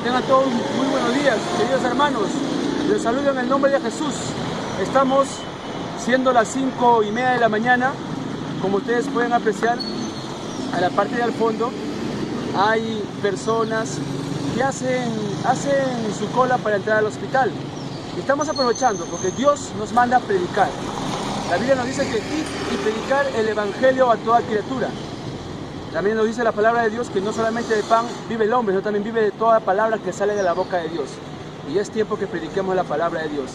Tengan todos muy buenos días, queridos hermanos. Les saludo en el nombre de Jesús. Estamos siendo las 5:30 de la mañana. Como ustedes pueden apreciar, a la parte del fondo hay personas que hacen su cola para entrar al hospital. Estamos aprovechando porque Dios nos manda a predicar. La Biblia nos dice que ir y predicar el Evangelio a toda criatura. También nos dice la palabra de Dios que no solamente de pan vive el hombre, sino también vive de toda palabra que sale de la boca de Dios. Y es tiempo que prediquemos la palabra de Dios.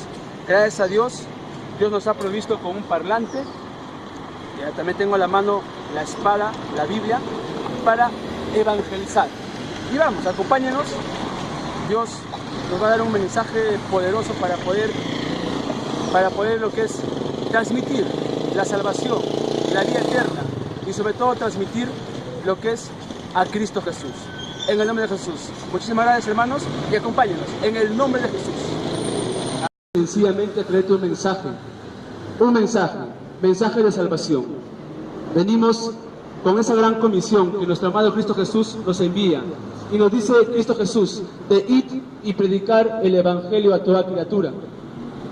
Gracias a Dios, Dios nos ha provisto con un parlante. Ya también tengo a la mano la espada, la Biblia, para evangelizar. Y vamos, acompáñenos. Dios nos va a dar un mensaje poderoso para poder lo que es transmitir la salvación, la vida eterna y sobre todo transmitir lo que es a Cristo Jesús. En el nombre de Jesús. Muchísimas gracias, hermanos, y acompáñenos en el nombre de Jesús. Sencillamente traerte un mensaje de salvación. Venimos con esa gran comisión que nuestro amado Cristo Jesús nos envía. Y nos dice Cristo Jesús de ir y predicar el Evangelio a toda criatura.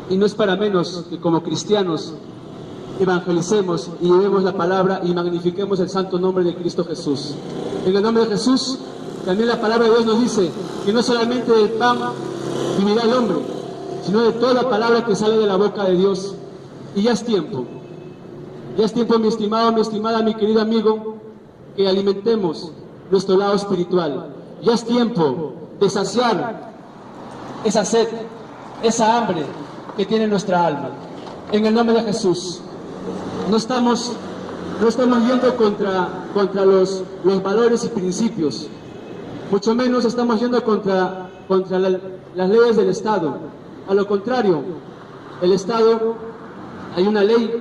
Y no es para menos que como cristianos evangelicemos y llevemos la palabra y magnifiquemos el santo nombre de Cristo Jesús. En el nombre de Jesús, también la palabra de Dios nos dice que no solamente del pan vivirá el hombre, sino de toda palabra que sale de la boca de Dios. Y ya es tiempo, mi estimado, mi estimada, mi querido amigo, que alimentemos nuestro lado espiritual. Ya es tiempo de saciar esa sed, esa hambre que tiene nuestra alma. En el nombre de Jesús. No estamos yendo contra los valores y principios, mucho menos estamos yendo contra las leyes del Estado. A lo contrario, el Estado, hay una ley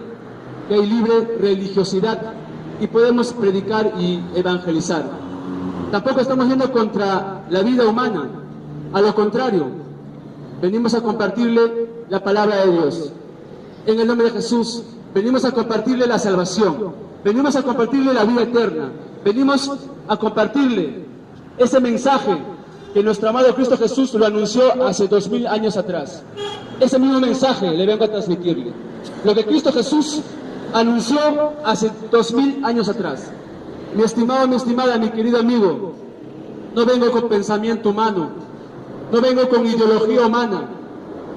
que hay libre religiosidad y podemos predicar y evangelizar. Tampoco estamos yendo contra la vida humana, a lo contrario, venimos a compartirle la palabra de Dios. En el nombre de Jesús, venimos a compartirle la salvación, venimos a compartirle la vida eterna, venimos a compartirle ese mensaje que nuestro amado Cristo Jesús lo anunció hace 2000 años atrás. Ese mismo mensaje le vengo a transmitirle. Lo que Cristo Jesús anunció hace 2000 años atrás. Mi estimado, mi estimada, mi querido amigo, no vengo con pensamiento humano, no vengo con ideología humana,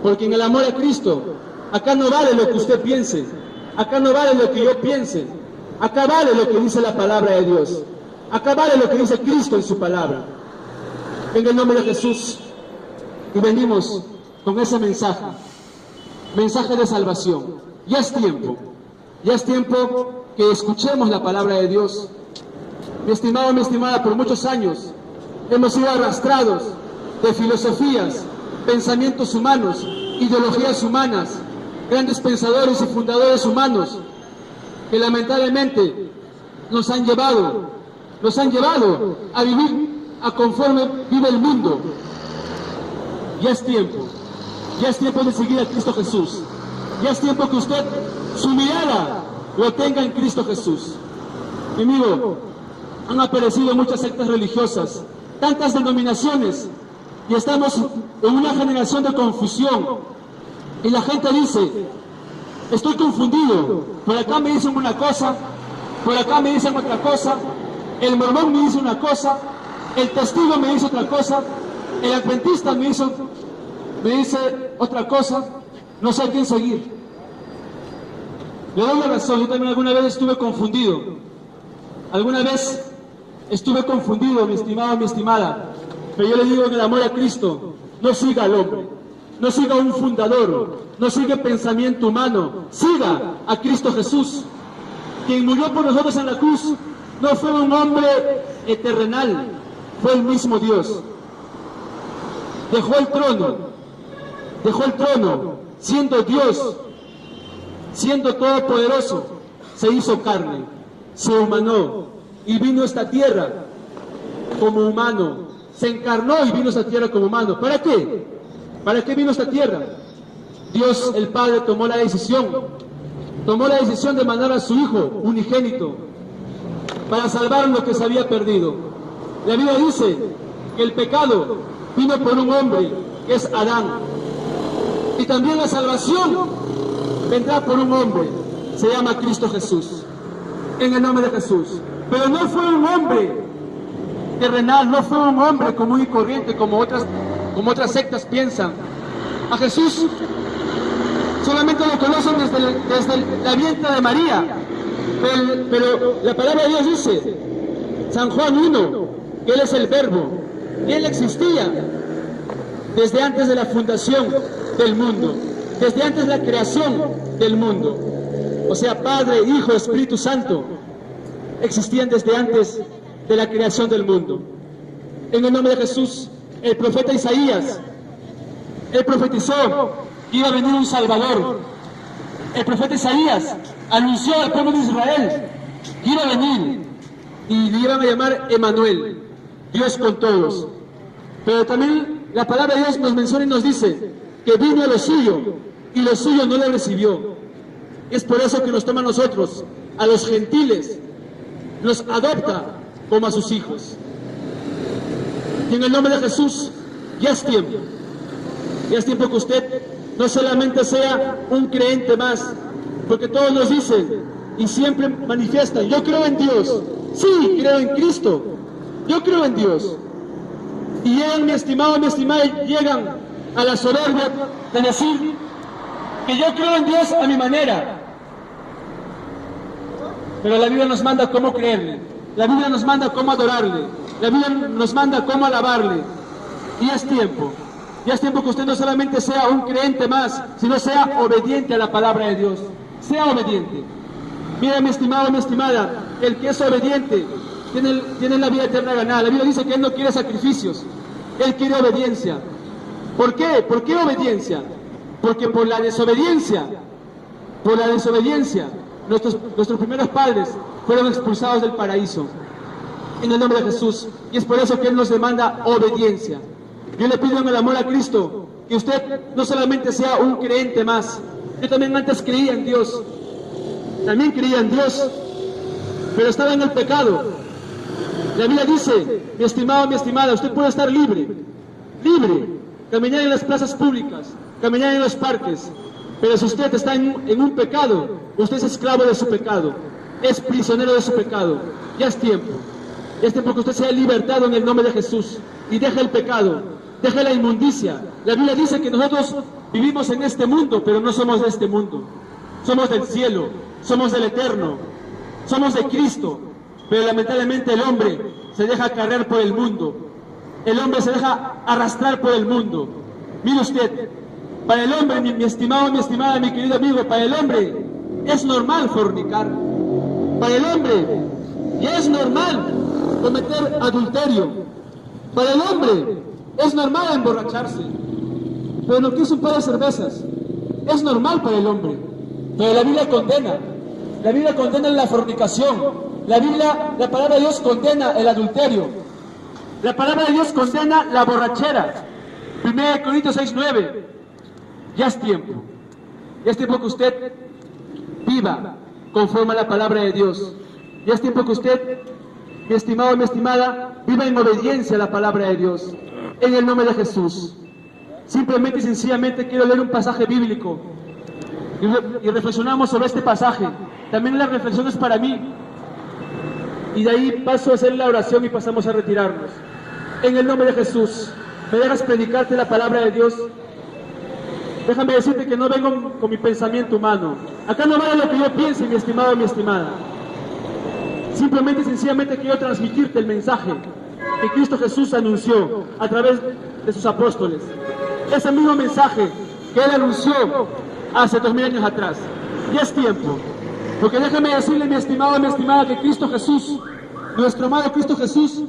porque en el amor a Cristo, acá no vale lo que usted piense, acá no vale lo que yo piense, acá vale lo que dice la palabra de Dios, acá vale lo que dice Cristo en su palabra. En el nombre de Jesús, y venimos con ese mensaje de salvación. Ya es tiempo que escuchemos la palabra de Dios. Mi estimado, mi estimada, por muchos años hemos sido arrastrados de filosofías, pensamientos humanos, ideologías humanas, grandes pensadores y fundadores humanos que lamentablemente nos han llevado a vivir a conforme vive el mundo. Ya es tiempo de seguir a Cristo Jesús. Ya es tiempo que usted su mirada lo tenga en Cristo Jesús. Mi amigo, han aparecido muchas sectas religiosas, tantas denominaciones, y estamos en una generación de confusión. Y la gente dice, estoy confundido, por acá me dicen una cosa, por acá me dicen otra cosa, el mormón me dice una cosa, el testigo me dice otra cosa, el adventista me dice otra cosa, no sé a quién seguir. Le doy la razón, yo también alguna vez estuve confundido, mi estimado, mi estimada, pero yo le digo en el amor a Cristo, no siga al hombre, no siga a un fundador, no siga pensamiento humano, siga a Cristo Jesús, quien murió por nosotros en la cruz. No fue un hombre terrenal, fue el mismo Dios. Dejó el trono, siendo Dios, siendo todopoderoso, se hizo carne, se humanó y vino a esta tierra como humano, se encarnó y vino a esta tierra como humano. ¿Para qué? ¿Para qué vino a esta tierra? Dios el Padre tomó la decisión de mandar a su Hijo unigénito para salvar lo que se había perdido. La Biblia dice que el pecado vino por un hombre, que es Adán. Y también la salvación vendrá por un hombre, se llama Cristo Jesús, en el nombre de Jesús. Pero no fue un hombre terrenal, no fue un hombre común y corriente como otras sectas piensan. A Jesús solamente lo conocen desde la vientre de María, pero la palabra de Dios dice, San Juan 1, que Él es el Verbo, y Él existía desde antes de la fundación del mundo, desde antes de la creación del mundo. O sea, Padre, Hijo, Espíritu Santo existían desde antes de la creación del mundo. En el nombre de Jesús, el profeta Isaías, él profetizó que iba a venir un Salvador. El profeta Isaías anunció al pueblo de Israel que iba a venir y le iban a llamar Emmanuel, Dios con todos. Pero también la palabra de Dios nos menciona y nos dice que vino a lo suyo y lo suyo no lo recibió. Es por eso que nos toma a nosotros, a los gentiles, nos adopta como a sus hijos. Y en el nombre de Jesús, ya es tiempo que usted no solamente sea un creyente más, porque todos nos dicen y siempre manifiestan, yo creo en Dios, sí, creo en Cristo, yo creo en Dios. Y llegan, mi estimado, mi estimada, llegan a la soberbia de decir que yo creo en Dios a mi manera. Pero la Biblia nos manda cómo creerle, la Biblia nos manda cómo adorarle, la Biblia nos manda cómo alabarle. Y es tiempo que usted no solamente sea un creyente más, sino sea obediente a la palabra de Dios. Sea obediente. Mira, mi estimado, mi estimada, el que es obediente tiene la vida eterna ganada. La Biblia dice que Él no quiere sacrificios, Él quiere obediencia. ¿Por qué? ¿Por qué obediencia? Porque por la desobediencia, nuestros primeros padres fueron expulsados del paraíso. En el nombre de Jesús. Y es por eso que Él nos demanda obediencia. Yo le pido en el amor a Cristo que usted no solamente sea un creyente más. Yo también antes creía en Dios. También creía en Dios, pero estaba en el pecado. La Biblia dice, mi estimado, mi estimada, usted puede estar libre, caminar en las plazas públicas, caminar en los parques, pero si usted está en un pecado, usted es esclavo de su pecado, es prisionero de su pecado. Ya es tiempo que usted sea libertado en el nombre de Jesús y deje el pecado, deje la inmundicia. La Biblia dice que nosotros vivimos en este mundo, pero no somos de este mundo. Somos del cielo, somos del eterno, somos de Cristo, pero lamentablemente el hombre se deja cargar por el mundo, el hombre se deja arrastrar por el mundo. Mire usted, para el hombre, mi estimado, mi estimada, mi querido amigo, para el hombre es normal fornicar, para el hombre ya es normal cometer adulterio, para el hombre es normal emborracharse, pero lo que es un par de cervezas es normal para el hombre. Pero la Biblia condena la fornicación, la palabra de Dios condena el adulterio, la palabra de Dios condena la borrachera. 1 Corintios 6:9. Ya es tiempo que usted viva conforme a la palabra de Dios. Ya es tiempo que usted, mi estimado, mi estimada, viva en obediencia a la palabra de Dios, en el nombre de Jesús. Simplemente y sencillamente quiero leer un pasaje bíblico y reflexionamos sobre este pasaje. También la reflexión es para mí, y de ahí paso a hacer la oración y pasamos a retirarnos. En el nombre de Jesús, ¿me dejas predicarte la palabra de Dios? Déjame decirte que no vengo con mi pensamiento humano. Acá no vale lo que yo piense, mi estimado, mi estimada. Simplemente y sencillamente quiero transmitirte el mensaje que Cristo Jesús anunció a través de sus apóstoles. Ese mismo mensaje que Él anunció hace 2000 años atrás. Ya es tiempo. Porque déjame decirle, mi estimado, mi estimada, que Cristo Jesús, nuestro amado Cristo Jesús,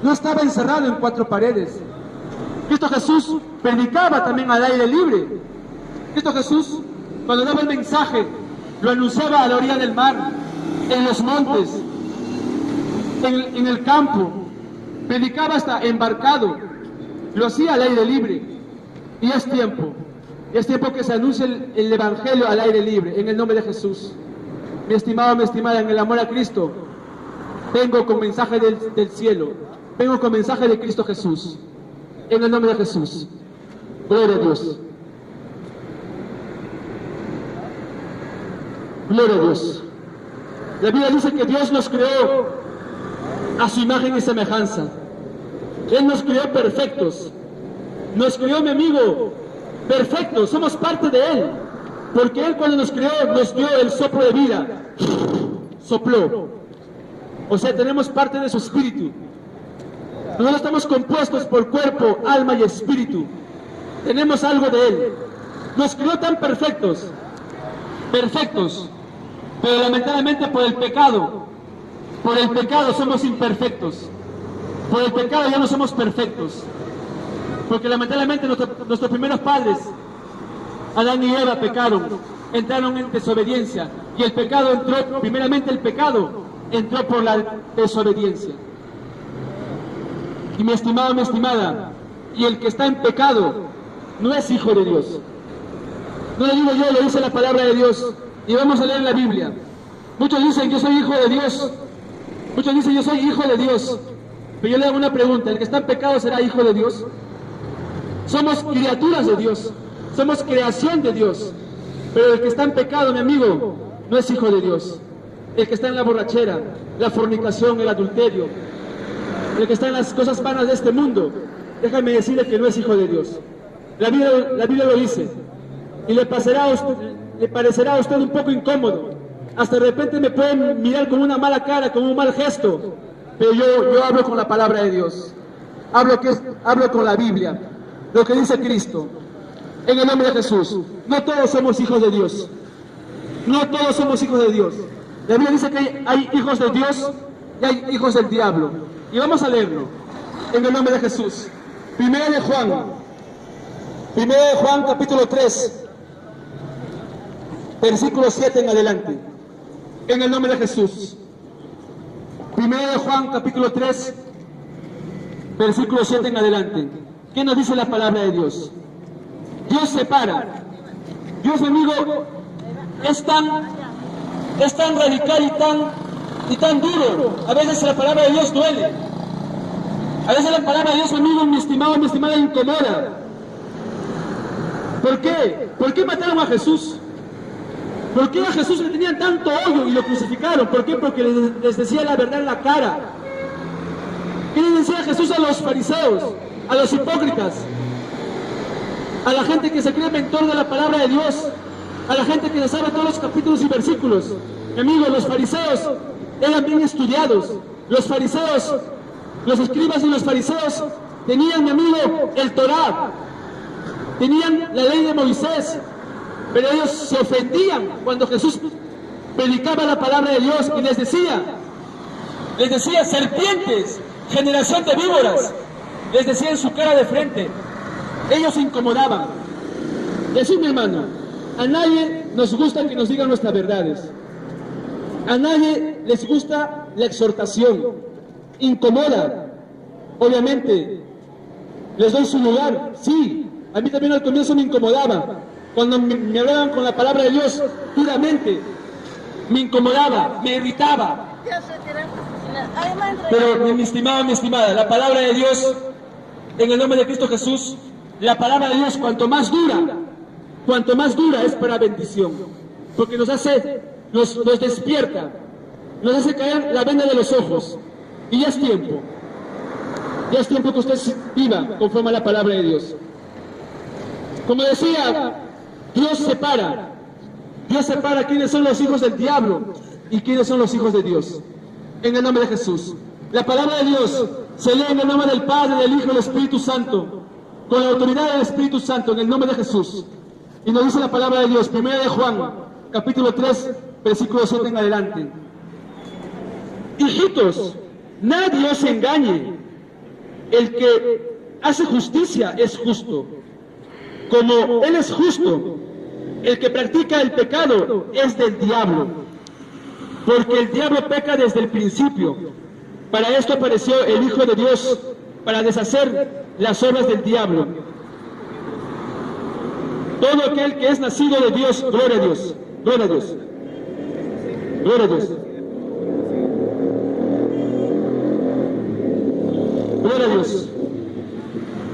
no estaba encerrado en 4 paredes. Cristo Jesús predicaba también al aire libre. Cristo Jesús, cuando daba el mensaje, lo anunciaba a la orilla del mar, en los montes, en el campo. Predicaba hasta embarcado. Lo hacía al aire libre. Y es tiempo que se anuncie el Evangelio al aire libre, en el nombre de Jesús. Mi estimado, mi estimada, en el amor a Cristo, vengo con mensaje del cielo, vengo con mensaje de Cristo Jesús. en el nombre de Jesús. Gloria a Dios. Gloria a Dios. La Biblia dice que Dios nos creó a su imagen y semejanza. Él nos creó perfectos. Nos creó, mi amigo, perfectos. Somos parte de Él. Porque Él, cuando nos creó, nos dio el soplo de vida. Sopló. O sea, tenemos parte de su espíritu. Nosotros estamos compuestos por cuerpo, alma y espíritu. Tenemos algo de Él. Nos creó tan perfectos. Perfectos. Pero lamentablemente por el pecado somos imperfectos. Por el pecado ya no somos perfectos. Porque lamentablemente nuestros primeros padres, Adán y Eva, pecaron, entraron en desobediencia. Y el pecado entró, primeramente el pecado entró por la desobediencia. Y mi estimado, mi estimada, y el que está en pecado no es hijo de Dios. No lo digo yo, lo dice la palabra de Dios. Y vamos a leer la Biblia. Muchos dicen yo soy hijo de Dios. Muchos dicen yo soy hijo de Dios. Pero yo le hago una pregunta, ¿el que está en pecado será hijo de Dios? Somos criaturas de Dios. Somos creación de Dios. Pero el que está en pecado, mi amigo, no es hijo de Dios. El que está en la borrachera, la fornicación, el adulterio, el que está en las cosas vanas de este mundo, déjame decirle que no es hijo de Dios. La Biblia lo dice. Y le parecerá a usted un poco incómodo. Hasta de repente me pueden mirar con una mala cara, con un mal gesto. Pero yo hablo con la palabra de Dios. Hablo con la Biblia. Lo que dice Cristo. En el nombre de Jesús. No todos somos hijos de Dios. No todos somos hijos de Dios. La Biblia dice que hay hijos de Dios y hay hijos del diablo. Y vamos a leerlo. En el nombre de Jesús. Primera de Juan capítulo 3. Versículo 7 en adelante. En el nombre de Jesús. Primera de Juan capítulo 3. Versículo 7 en adelante. ¿Qué nos dice la palabra de Dios? Dios separa. Dios, amigo, es tan radical y tan duro. A veces la palabra de Dios duele. A veces la palabra de Dios, amigo, mi estimado, mi estimada, incomoda. ¿Por qué? ¿Por qué mataron a Jesús? ¿Por qué a Jesús le tenían tanto odio y lo crucificaron? ¿Por qué? Porque les decía la verdad en la cara. ¿Qué le decía Jesús a los fariseos, a los hipócritas, a la gente que se cree mentor de la palabra de Dios, a la gente que le sabe todos los capítulos y versículos? Mi amigo, los fariseos eran bien estudiados. Los fariseos, los escribas y los fariseos tenían, mi amigo, el Torá, tenían la ley de Moisés. Pero ellos se ofendían cuando Jesús predicaba la palabra de Dios y les decía, serpientes, generación de víboras, les decía en su cara de frente. Ellos se incomodaban. Y así, mi hermano, a nadie nos gusta que nos digan nuestras verdades. A nadie les gusta la exhortación. Incomoda. Obviamente, les doy su lugar. Sí, a mí también al comienzo me incomodaba. Cuando me hablaban con la palabra de Dios duramente, me incomodaba, me irritaba. Pero mi estimado, mi estimada, la palabra de Dios, en el nombre de Cristo Jesús, la palabra de Dios cuanto más dura es para bendición. Porque nos despierta, nos hace caer la venda de los ojos. Y ya es tiempo que usted viva conforme a la palabra de Dios. Como decía, Dios separa quiénes son los hijos del diablo y quiénes son los hijos de Dios. En el nombre de Jesús. La palabra de Dios se lee en el nombre del Padre, del Hijo y del Espíritu Santo, con la autoridad del Espíritu Santo, en el nombre de Jesús. Y nos dice la palabra de Dios, primera de Juan, capítulo 3, versículo 7 en adelante. Hijitos, nadie os engañe. El que hace justicia es justo, como Él es justo. El que practica el pecado es del diablo, porque el diablo peca desde el principio. Para esto apareció el Hijo de Dios, para deshacer las obras del diablo. Todo aquel que es nacido de Dios, gloria a Dios, gloria a Dios, gloria a Dios, gloria a Dios.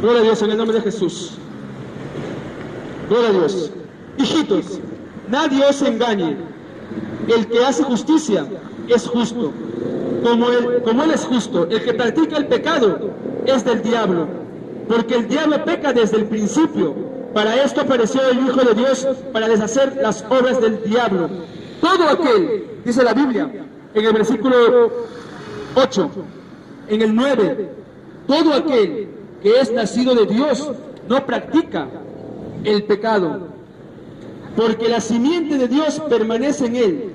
Gloria a Dios en el nombre de Jesús. Gloria a Dios. Hijitos, nadie os engañe. El que hace justicia es justo, como él es justo. El que practica el pecado es del diablo, porque el diablo peca desde el principio. Para esto apareció el Hijo de Dios, para deshacer las obras del diablo. Todo aquel, dice la Biblia, en el versículo 8, en el 9, todo aquel que es nacido de Dios no practica el pecado, porque la simiente de Dios permanece en él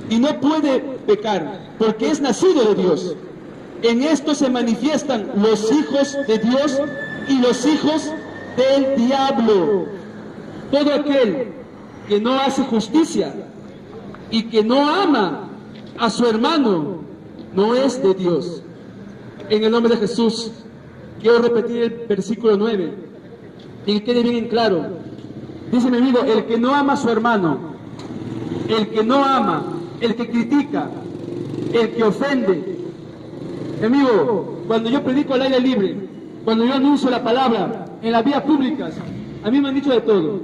y no puede pecar, porque es nacido de Dios. En esto se manifiestan los hijos de Dios y los hijos del diablo. Todo aquel que no hace justicia y que no ama a su hermano no es de Dios. En el nombre de Jesús, quiero repetir el versículo 9 y que quede bien en claro. Dice mi amigo, el que no ama a su hermano, el que no ama, el que critica, el que ofende. Mi amigo, cuando yo predico al aire libre, cuando yo anuncio la palabra en las vías públicas, a mí me han dicho de todo.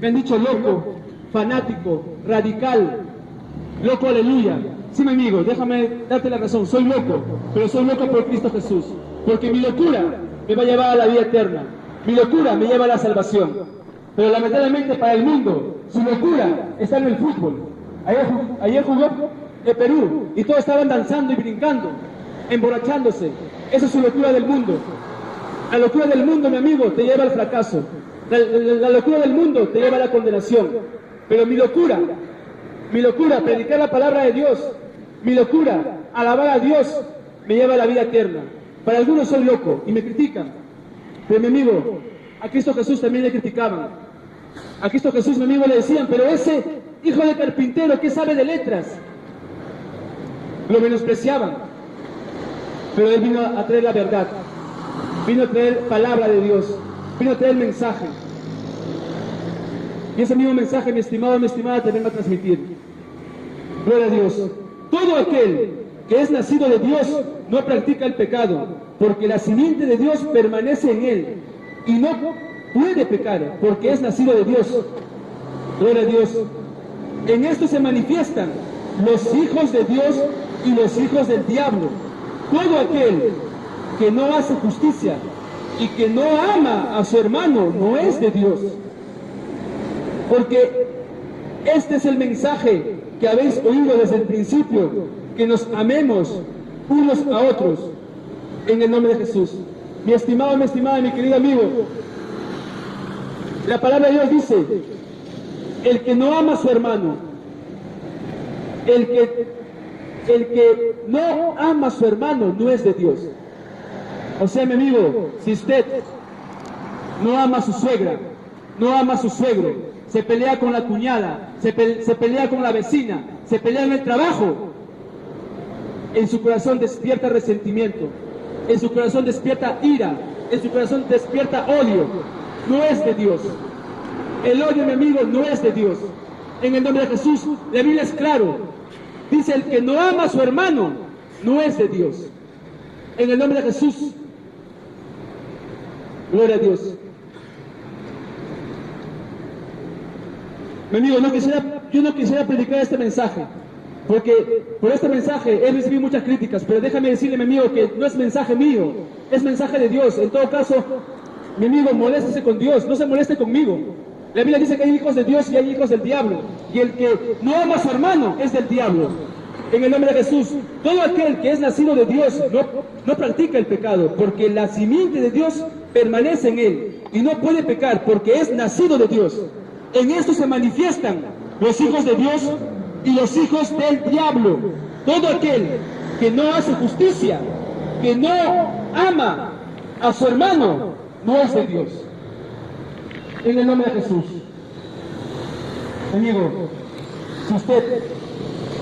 Me han dicho loco, fanático, radical, loco, aleluya. Sí, mi amigo, déjame darte la razón, soy loco, pero soy loco por Cristo Jesús, porque mi locura me va a llevar a la vida eterna, mi locura me lleva a la salvación. Pero lamentablemente para el mundo, su locura está en el fútbol. Ayer jugó el Perú y todos estaban danzando y brincando, emborrachándose. Esa es su locura del mundo. La locura del mundo, mi amigo, te lleva al fracaso. La locura del mundo te lleva a la condenación. Pero mi locura, predicar la palabra de Dios, mi locura, alabar a Dios, me lleva a la vida eterna. Para algunos soy loco y me critican. Pero mi amigo, a Cristo Jesús también le criticaban. A Cristo Jesús, mi amigo, le decían, pero ese hijo de carpintero, ¿qué sabe de letras? Lo menospreciaban. Pero él vino a traer la verdad. Vino a traer palabra de Dios. Vino a traer mensaje. Y ese mismo mensaje, mi estimado, mi estimada, te vengo a transmitir. Gloria a Dios. Todo aquel que es nacido de Dios no practica el pecado, porque la simiente de Dios permanece en él y no puede pecar, porque es nacido de Dios. Gloria a Dios. En esto se manifiestan los hijos de Dios y los hijos del diablo. Todo aquel que no hace justicia y que no ama a su hermano no es de Dios. Porque este es el mensaje que habéis oído desde el principio, que nos amemos unos a otros, en el nombre de Jesús. Mi estimado, mi estimada, mi querido amigo, la palabra de Dios dice, el que no ama a su hermano, el que no ama a su hermano no es de Dios. O sea, mi amigo, si usted no ama a su suegra, no ama a su suegro, se pelea con la cuñada, se pelea con la vecina, se pelea en el trabajo, en su corazón despierta resentimiento, en su corazón despierta ira, en su corazón despierta odio, no es de Dios. El odio, mi amigo, no es de Dios. En el nombre de Jesús, la Biblia es claro. Dice, el que no ama a su hermano, no es de Dios. En el nombre de Jesús. Gloria a Dios. Mi amigo, yo no quisiera predicar este mensaje, porque por este mensaje he recibido muchas críticas, pero déjame decirle, mi amigo, que no es mensaje mío, es mensaje de Dios. En todo caso, mi amigo, moléstese con Dios, no se moleste conmigo. La Biblia dice que hay hijos de Dios y hay hijos del diablo, y el que no ama a su hermano es del diablo. En el nombre de Jesús, todo aquel que es nacido de Dios no practica el pecado, porque la simiente de Dios permanece en él, y no puede pecar, porque es nacido de Dios. En esto se manifiestan los hijos de Dios y los hijos del diablo. Todo aquel que no hace justicia, que no ama a su hermano, no es de Dios. En el nombre de Jesús. Amigo,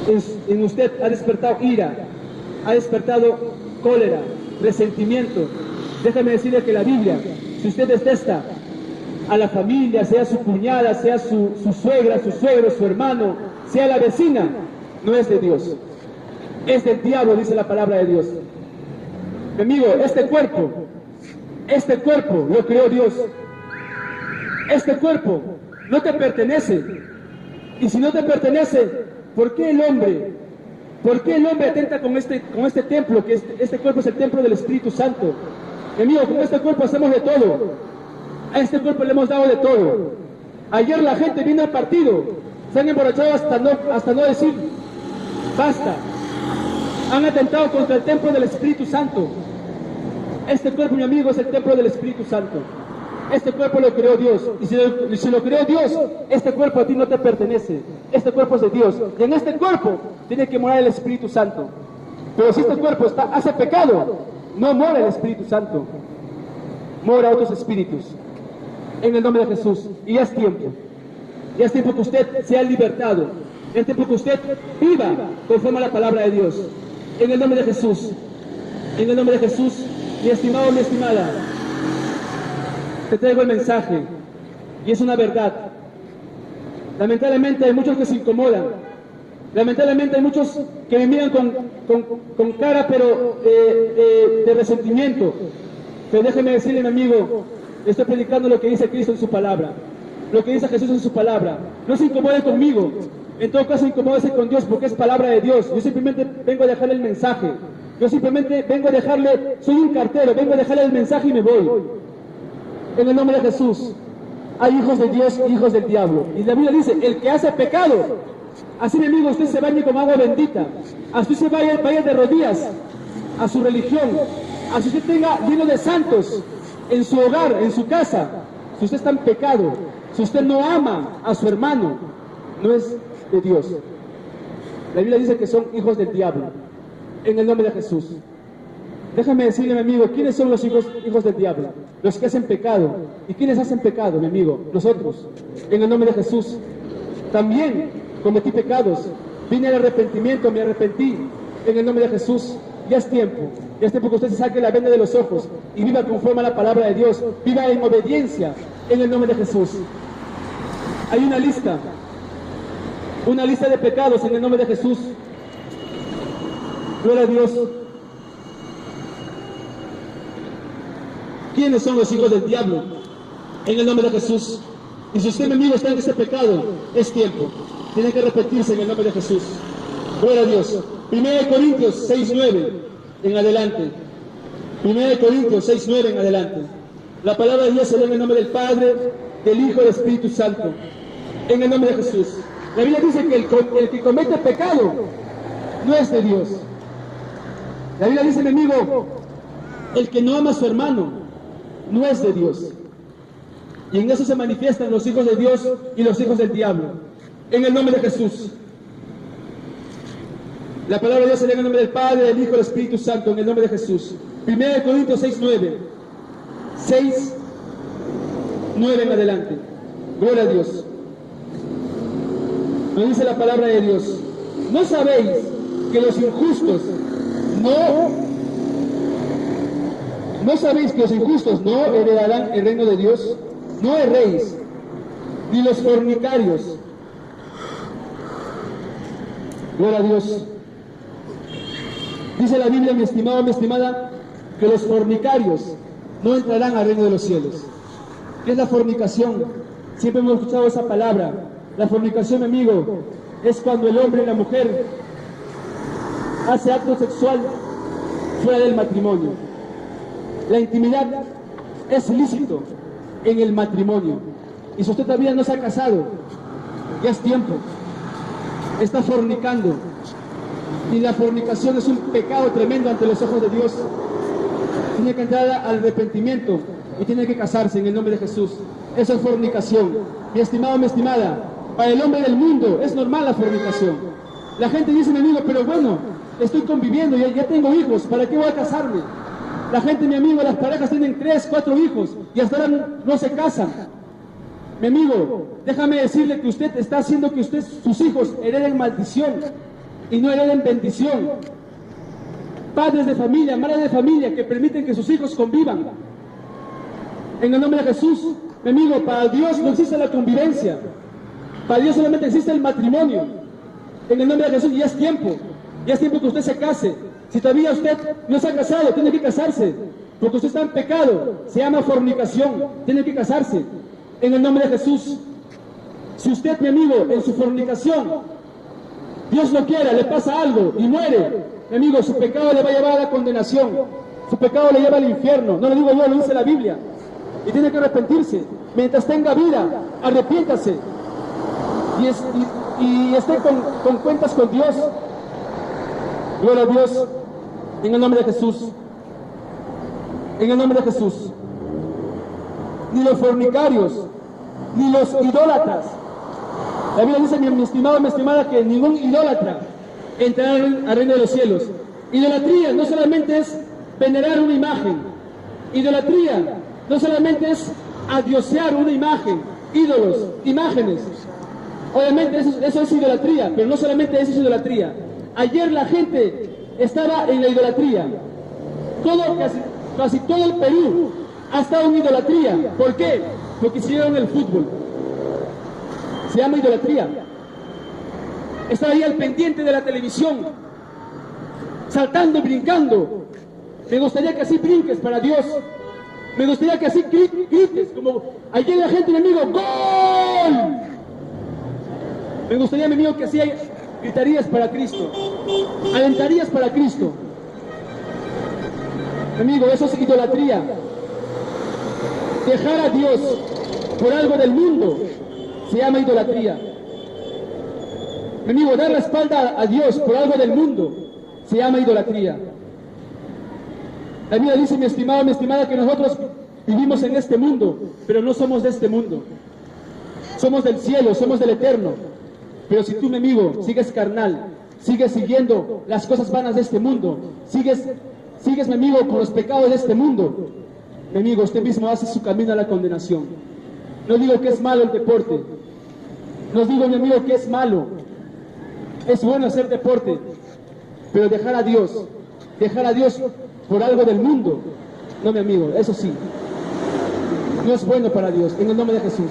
si en usted ha despertado ira, ha despertado cólera, resentimiento, déjame decirle que la Biblia, si usted detesta a la familia, sea su cuñada, sea su suegra, su suegro, su hermano, sea la vecina, no es de Dios. Es del diablo, dice la palabra de Dios. Mi amigo, este cuerpo Este cuerpo lo creó Dios. Este cuerpo no te pertenece. Y si no te pertenece, ¿por qué el hombre atenta con este templo? Que este cuerpo es el templo del Espíritu Santo. Mi amigo, con este cuerpo hacemos de todo. A este cuerpo le hemos dado de todo. Ayer la gente vino al partido, se han emborrachado hasta no decir basta. Han atentado contra el templo del Espíritu Santo. Este cuerpo, mi amigo, es el templo del Espíritu Santo. Este cuerpo lo creó Dios. Y si lo creó Dios, este cuerpo a ti no te pertenece. Este cuerpo es de Dios. Y en este cuerpo tiene que morar el Espíritu Santo. Pero si este cuerpo hace pecado, no mora el Espíritu Santo. Mora otros espíritus. En el nombre de Jesús. Y ya es tiempo. Ya es tiempo que usted sea libertado. Ya es tiempo que usted viva conforme a la palabra de Dios. En el nombre de Jesús. En el nombre de Jesús, mi estimado, mi estimada, te traigo el mensaje. Y es una verdad. Lamentablemente hay muchos que se incomodan. Lamentablemente hay muchos que me miran con cara pero de resentimiento. Pero déjeme decirle, mi amigo, estoy predicando lo que dice Cristo en su palabra. Lo que dice Jesús en su palabra. No se incomode conmigo. En todo caso, incomódese con Dios porque es palabra de Dios. Yo simplemente vengo a dejarle el mensaje. Yo simplemente vengo a dejarle, soy un cartero, vengo a dejarle el mensaje y me voy. En el nombre de Jesús. Hay hijos de Dios y hijos del diablo. Y la Biblia dice, el que hace pecado, así, mi amigo, usted se bañe con agua bendita. Así se vaya de rodillas a su religión. Así usted tenga lleno de santos en su hogar, en su casa. Si usted está en pecado, si usted no ama a su hermano, no es de Dios. La Biblia dice que son hijos del diablo. En el nombre de Jesús. Déjame decirle, mi amigo, ¿quiénes son los hijos del diablo? Los que hacen pecado. ¿Y quiénes hacen pecado, mi amigo? Nosotros. En el nombre de Jesús. También cometí pecados. Vine al arrepentimiento, me arrepentí. En el nombre de Jesús. Ya es tiempo. Ya es tiempo que usted se saque la venda de los ojos y viva conforme a la palabra de Dios. Viva en obediencia. En el nombre de Jesús. Hay una lista de pecados en el nombre de Jesús. Gloria a Dios. ¿Quiénes son los hijos del diablo? En el nombre de Jesús. Y si usted, mi amigo, está en ese pecado, es tiempo. Tiene que arrepentirse en el nombre de Jesús. Gloria a Dios. 1 Corintios 6:9 en adelante. 1 Corintios 6:9 en adelante. La palabra de Dios se lee en el nombre del Padre, del Hijo y del Espíritu Santo. En el nombre de Jesús. La Biblia dice que el que comete pecado no es de Dios. La Biblia dice, mi amigo, el que no ama a su hermano no es de Dios. Y en eso se manifiestan los hijos de Dios y los hijos del diablo. En el nombre de Jesús. La palabra de Dios se lee en el nombre del Padre, del Hijo y del Espíritu Santo. En el nombre de Jesús. 1 Corintios 6:9. 6:9 en adelante. Gloria a Dios. Nos dice la palabra de Dios. ¿No sabéis que los injustos ¿No sabéis que los injustos no heredarán el reino de Dios? No erréis, ni los fornicarios. Gloria a Dios. Dice la Biblia, mi estimado, mi estimada, que los fornicarios no entrarán al reino de los cielos. ¿Qué es la fornicación? Siempre hemos escuchado esa palabra. La fornicación, amigo, es cuando el hombre y la mujer hace acto sexual fuera del matrimonio. La intimidad es lícito en el matrimonio. Y si usted todavía no se ha casado, ya es tiempo. Está fornicando. Y la fornicación es un pecado tremendo ante los ojos de Dios. Tiene que entrar al arrepentimiento y tiene que casarse en el nombre de Jesús. Eso es fornicación. Mi estimado, mi estimada, para el hombre del mundo es normal la fornicación. La gente dice, mi amigo, pero bueno, estoy conviviendo, ya tengo hijos, ¿para qué voy a casarme? La gente, mi amigo, las parejas tienen 3, 4 hijos y hasta ahora no se casan. Mi amigo, déjame decirle que usted está haciendo que sus hijos hereden maldición y no hereden bendición. Padres de familia, madres de familia que permiten que sus hijos convivan. En el nombre de Jesús, mi amigo, para Dios no existe la convivencia. Para Dios solamente existe el matrimonio. En el nombre de Jesús, ya es tiempo que usted se case. Si todavía usted no se ha casado, tiene que casarse. porque usted está en pecado, se llama fornicación, tiene que casarse, en el nombre de Jesús. Si usted, mi amigo, en su fornicación, Dios lo quiera, le pasa algo y muere, mi amigo, su pecado le va a llevar a la condenación, su pecado le lleva al infierno, no lo digo yo, lo dice la Biblia, y tiene que arrepentirse, mientras tenga vida, arrepiéntase, y esté con cuentas con Dios. Gloria a Dios, en el nombre de Jesús, en el nombre de Jesús. Ni los fornicarios, ni los idólatras. La Biblia dice, mi estimado, mi estimada, que ningún idólatra entrará al reino de los cielos. Idolatría no solamente es venerar una imagen, idolatría no solamente es adiosear una imagen, ídolos, imágenes. Obviamente eso es idolatría, pero no solamente eso es idolatría. Ayer la gente estaba en la idolatría. Casi todo el Perú ha estado en idolatría. ¿Por qué? Porque hicieron el fútbol. Se llama idolatría. Estaba ahí al pendiente de la televisión, saltando y brincando. Me gustaría que así brinques para Dios. Me gustaría que así grites, como ayer la gente, mi amigo, ¡gol! Me gustaría, mi amigo, que así gritarías para Cristo, alentarías para Cristo. Mi amigo, eso es idolatría. Dejar a Dios por algo del mundo se llama idolatría. Mi amigo, dar la espalda a Dios por algo del mundo se llama idolatría. La Biblia dice, mi estimado, mi estimada, que nosotros vivimos en este mundo, pero no somos de este mundo. Somos del cielo, somos del eterno. Pero si tú, mi amigo, sigues carnal, sigues siguiendo las cosas vanas de este mundo, sigues, mi amigo, con los pecados de este mundo, mi amigo, usted mismo hace su camino a la condenación. No digo que es malo el deporte, no digo, mi amigo, que es malo. Es bueno hacer deporte, pero dejar a Dios por algo del mundo, no, mi amigo, eso sí, no es bueno para Dios, en el nombre de Jesús.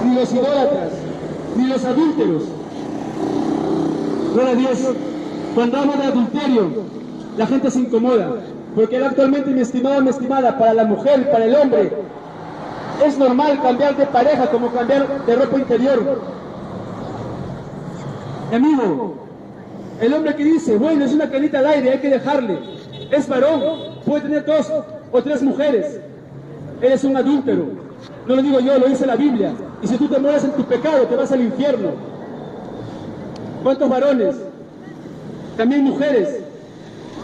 Ni los idólatras, ni los adúlteros. Gloria a Dios. Cuando hablo de adulterio, la gente se incomoda, porque actualmente, mi estimado, mi estimada, para la mujer, para el hombre, es normal cambiar de pareja como cambiar de ropa interior. Mi amigo, el hombre que dice, bueno, es una canita al aire, hay que dejarle, es varón, puede tener 2 o 3 mujeres, eres un adúltero. No lo digo yo, lo dice la Biblia. Y si tú te mueres en tu pecado, te vas al infierno. ¿Cuántos varones, también mujeres,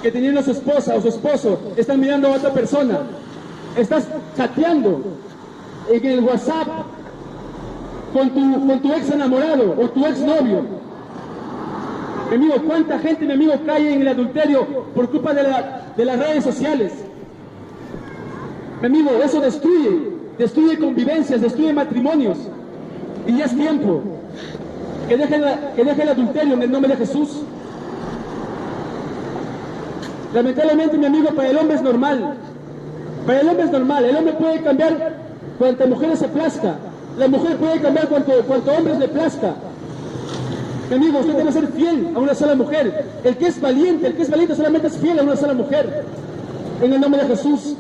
que teniendo a su esposa o su esposo, están mirando a otra persona? Estás chateando en el WhatsApp con tu ex enamorado o tu ex novio. Mi amigo, ¿cuánta gente, mi amigo, cae en el adulterio por culpa de las redes sociales? Mi amigo, eso destruye convivencias, destruye matrimonios. Y ya es tiempo que deje el adulterio en el nombre de Jesús. Lamentablemente, mi amigo, para el hombre es normal. Para el hombre es normal. El hombre puede cambiar cuantas mujeres se plazca. La mujer puede cambiar cuanto hombres le plazca. Mi amigo, usted debe ser fiel a una sola mujer. El que es valiente solamente es fiel a una sola mujer. En el nombre de Jesús,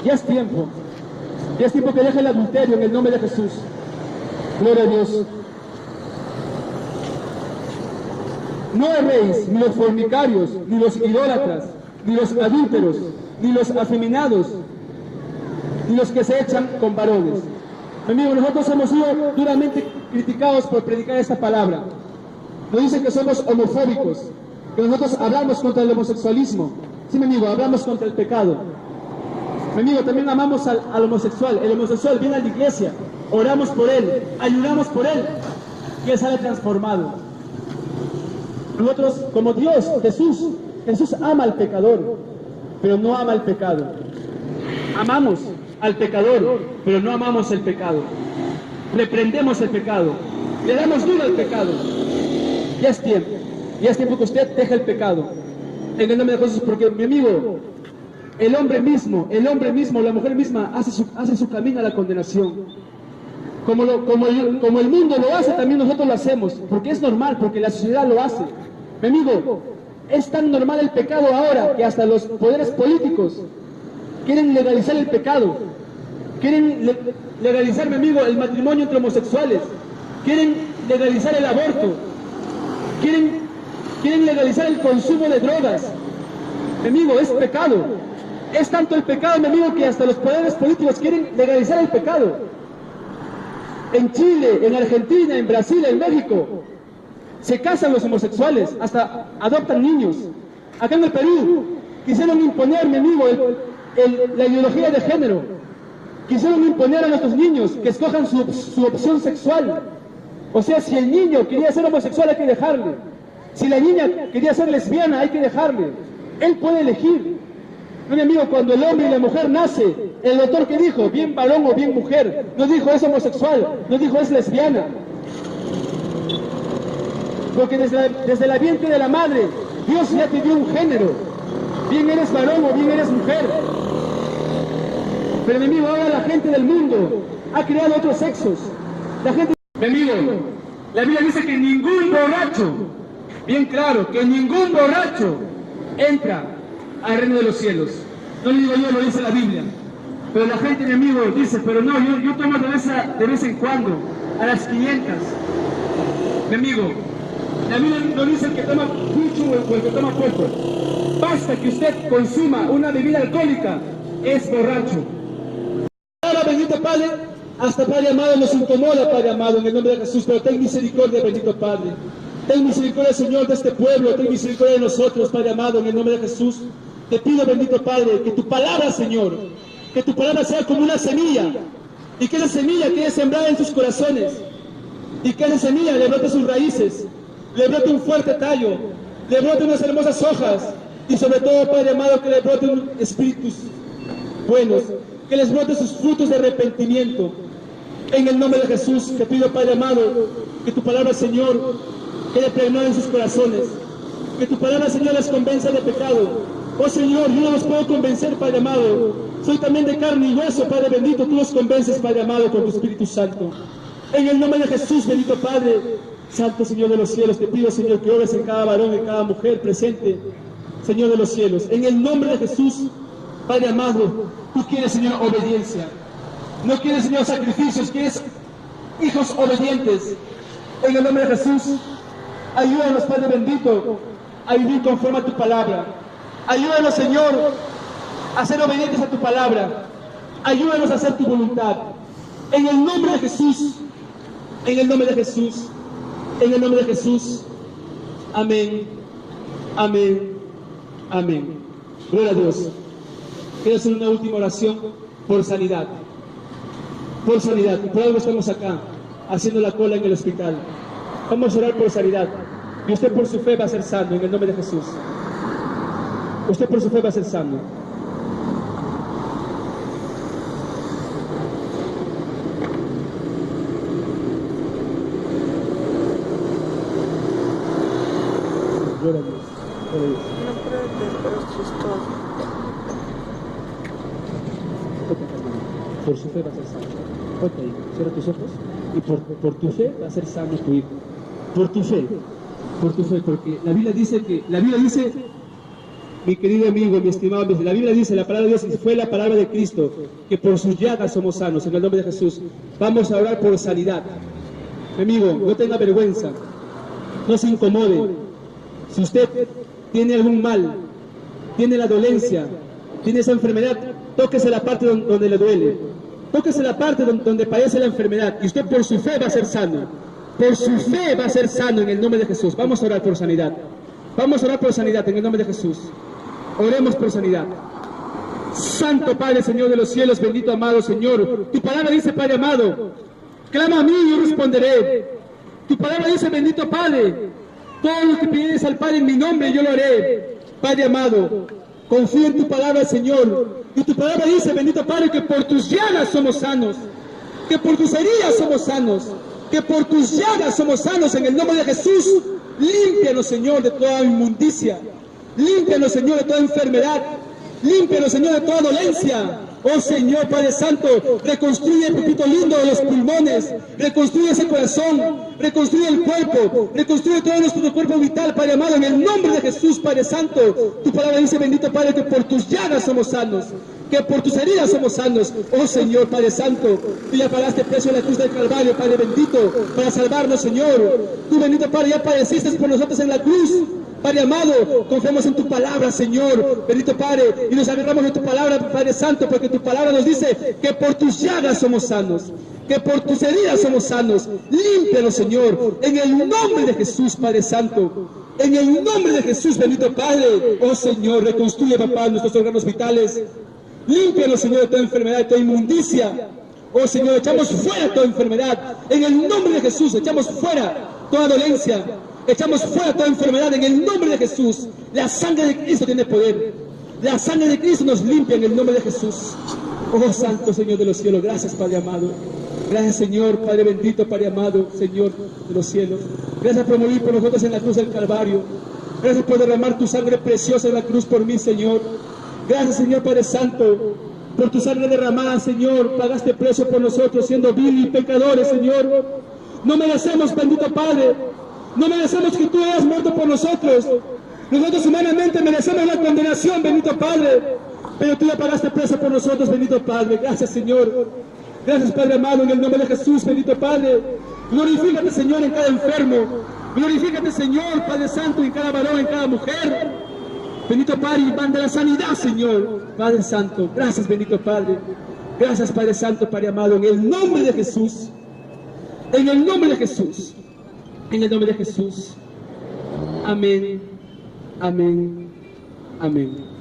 ya es tiempo. Ya es tiempo que deje el adulterio en el nombre de Jesús. Gloria a Dios. No erréis, ni los fornicarios, ni los idólatras, ni los adúlteros, ni los afeminados, ni los que se echan con varones. Mi amigo, nosotros hemos sido duramente criticados por predicar esta palabra. Nos dicen que somos homofóbicos, que nosotros hablamos contra el homosexualismo. Sí, mi amigo, hablamos contra el pecado. Mi amigo, también amamos al homosexual. El homosexual viene a la iglesia, oramos por él, ayudamos por él, y él sale transformado. Nosotros, como Dios, Jesús ama al pecador, pero no ama el pecado. Amamos al pecador, pero no amamos el pecado. Reprendemos el pecado, le damos duro al pecado. Ya es tiempo que usted deje el pecado en el nombre de Jesús, porque, mi amigo, el hombre mismo, la mujer misma hace su camino a la condenación. Como el mundo lo hace, también nosotros lo hacemos, porque es normal, porque la sociedad lo hace. Mi amigo, es tan normal el pecado ahora que hasta los poderes políticos quieren legalizar el pecado, quieren legalizar, mi amigo, el matrimonio entre homosexuales, quieren legalizar el aborto, quieren legalizar el consumo de drogas. Mi amigo, es pecado. Es tanto el pecado, mi amigo, que hasta los poderes políticos quieren legalizar el pecado. En Chile, en Argentina, en Brasil, en México, se casan los homosexuales, hasta adoptan niños. Acá en el Perú quisieron imponer, mi amigo, la ideología de género. Quisieron imponer a nuestros niños que escojan su opción sexual. O sea, si el niño quería ser homosexual hay que dejarle. Si la niña quería ser lesbiana hay que dejarle. Él puede elegir. No, mi amigo, cuando el hombre y la mujer nace, el doctor que dijo, bien varón o bien mujer, no dijo es homosexual, no dijo es lesbiana. Porque desde el vientre de la madre, Dios ya te dio un género. Bien eres varón o bien eres mujer. Pero mi amigo, ahora la gente del mundo ha creado otros sexos. La gente... Mi amigo, la Biblia dice que ningún borracho, bien claro, que ningún borracho entra al reino de los cielos. No lo digo yo, lo dice la Biblia. Pero la gente, mi amigo, dice, pero no, yo tomo de vez en cuando, a las 500. Mi amigo, la Biblia no dice el que toma mucho o el que toma poco. Basta que usted consuma una bebida alcohólica, es borracho. Ahora, bendito Padre, hasta Padre amado nos incomoda, Padre amado, en el nombre de Jesús, pero ten misericordia, bendito Padre. Ten misericordia, Señor, de este pueblo, ten misericordia de nosotros, Padre amado, en el nombre de Jesús. Te pido, bendito Padre, que tu palabra, Señor, que tu palabra sea como una semilla, y que esa semilla quede sembrada en sus corazones, y que esa semilla le brote sus raíces, le brote un fuerte tallo, le brote unas hermosas hojas, y sobre todo, Padre amado, que le broten espíritus buenos, que les brote sus frutos de arrepentimiento. En el nombre de Jesús, te pido, Padre amado, que tu palabra, Señor, quede pregnada en sus corazones, que tu palabra, Señor, les convenza de pecado. Oh Señor, yo no los puedo convencer, Padre amado, soy también de carne y hueso, Padre bendito, tú los convences, Padre amado, con tu Espíritu Santo. En el nombre de Jesús, bendito Padre, Santo Señor de los cielos, te pido, Señor, que obres en cada varón, en cada mujer presente, Señor de los cielos. En el nombre de Jesús, Padre amado, tú quieres, Señor, obediencia. No quieres, Señor, sacrificios, quieres hijos obedientes. En el nombre de Jesús, ayúdanos, Padre bendito, a vivir conforme a tu palabra. Ayúdanos, Señor, a ser obedientes a tu palabra. Ayúdanos a hacer tu voluntad. En el nombre de Jesús, en el nombre de Jesús, en el nombre de Jesús. Amén, amén, amén. Gloria a Dios. Quiero hacer una última oración por sanidad. Por sanidad. Por algo estamos acá, haciendo la cola en el hospital. Vamos a orar por sanidad. Y usted por su fe va a ser sano, en el nombre de Jesús. Usted por su fe va a ser sano. Gloria a Dios. Gloria a Dios. No pruebes, pero chistoso. Por su fe va a ser sano. Ponte ahí, cierra tus ojos. Y por tu fe va a ser sano tu hijo. Por tu fe, porque la Biblia dice, mi querido amigo, mi estimado, la Biblia dice, la palabra de Dios fue la palabra de Cristo, que por sus llagas somos sanos, en el nombre de Jesús. Vamos a orar por sanidad. Mi amigo, no tenga vergüenza, no se incomode. Si usted tiene algún mal, tiene la dolencia, tiene esa enfermedad, tóquese la parte donde le duele, tóquese la parte donde padece la enfermedad, y usted por su fe va a ser sano. Por su fe va a ser sano en el nombre de Jesús. Vamos a orar por sanidad. Vamos a orar por sanidad en el nombre de Jesús. Oremos por sanidad. Santo Padre, Señor de los cielos, bendito amado Señor. Tu palabra dice, Padre amado, clama a mí y yo responderé. Tu palabra dice, bendito Padre, todo lo que pides al Padre en mi nombre yo lo haré. Padre amado, confío en tu palabra, Señor. Y tu palabra dice, bendito Padre, que por tus llagas somos sanos, que por tus heridas somos sanos, que por tus llagas somos sanos en el nombre de Jesús. Límpianos, Señor, de toda inmundicia. Límpianos, Señor, de toda enfermedad. Límpianos, Señor, de toda dolencia. Oh Señor Padre Santo, reconstruye, papito lindo, los pulmones, reconstruye ese corazón, reconstruye el cuerpo, reconstruye todo nuestro cuerpo vital, Padre amado, en el nombre de Jesús, Padre Santo. Tu palabra dice, bendito Padre, que por tus llagas somos sanos, que por tus heridas somos sanos. Oh Señor Padre Santo, tú ya pagaste precio en la cruz del Calvario, Padre bendito, para salvarnos, Señor. Tú, bendito Padre, ya padeciste por nosotros en la cruz. Padre amado, confiamos en tu palabra, Señor, bendito Padre, y nos agarramos de tu palabra, Padre Santo, porque tu palabra nos dice que por tus llagas somos sanos, que por tus heridas somos sanos. Límpianos, Señor, en el nombre de Jesús, Padre Santo, en el nombre de Jesús, bendito Padre. Oh Señor, reconstruye, papá, nuestros órganos vitales. Límpianos, Señor, de toda enfermedad, de toda inmundicia. Oh Señor, echamos fuera toda enfermedad, en el nombre de Jesús, echamos fuera toda dolencia. Echamos fuera toda enfermedad en el nombre de Jesús. La sangre de Cristo tiene poder. La sangre de Cristo nos limpia en el nombre de Jesús. Oh Santo Señor de los cielos, gracias Padre amado. Gracias Señor, Padre bendito, Padre amado, Señor de los cielos. Gracias por morir por nosotros en la cruz del Calvario. Gracias por derramar tu sangre preciosa en la cruz por mí, Señor. Gracias Señor Padre Santo, por tu sangre derramada, Señor. Pagaste precio por nosotros siendo vil y pecadores, Señor. No merecemos, bendito Padre. No merecemos que tú hayas muerto por nosotros. Nosotros humanamente merecemos la condenación, bendito Padre. Pero tú ya pagaste precio por nosotros, bendito Padre. Gracias, Señor. Gracias, Padre amado, en el nombre de Jesús, bendito Padre. Glorifícate, Señor, en cada enfermo. Glorifícate, Señor, Padre Santo, en cada varón, en cada mujer. Bendito Padre, y manda la sanidad, Señor. Padre Santo, gracias, bendito Padre. Gracias, Padre Santo, Padre amado, en el nombre de Jesús. En el nombre de Jesús. En el nombre de Jesús. Amén. Amén. Amén.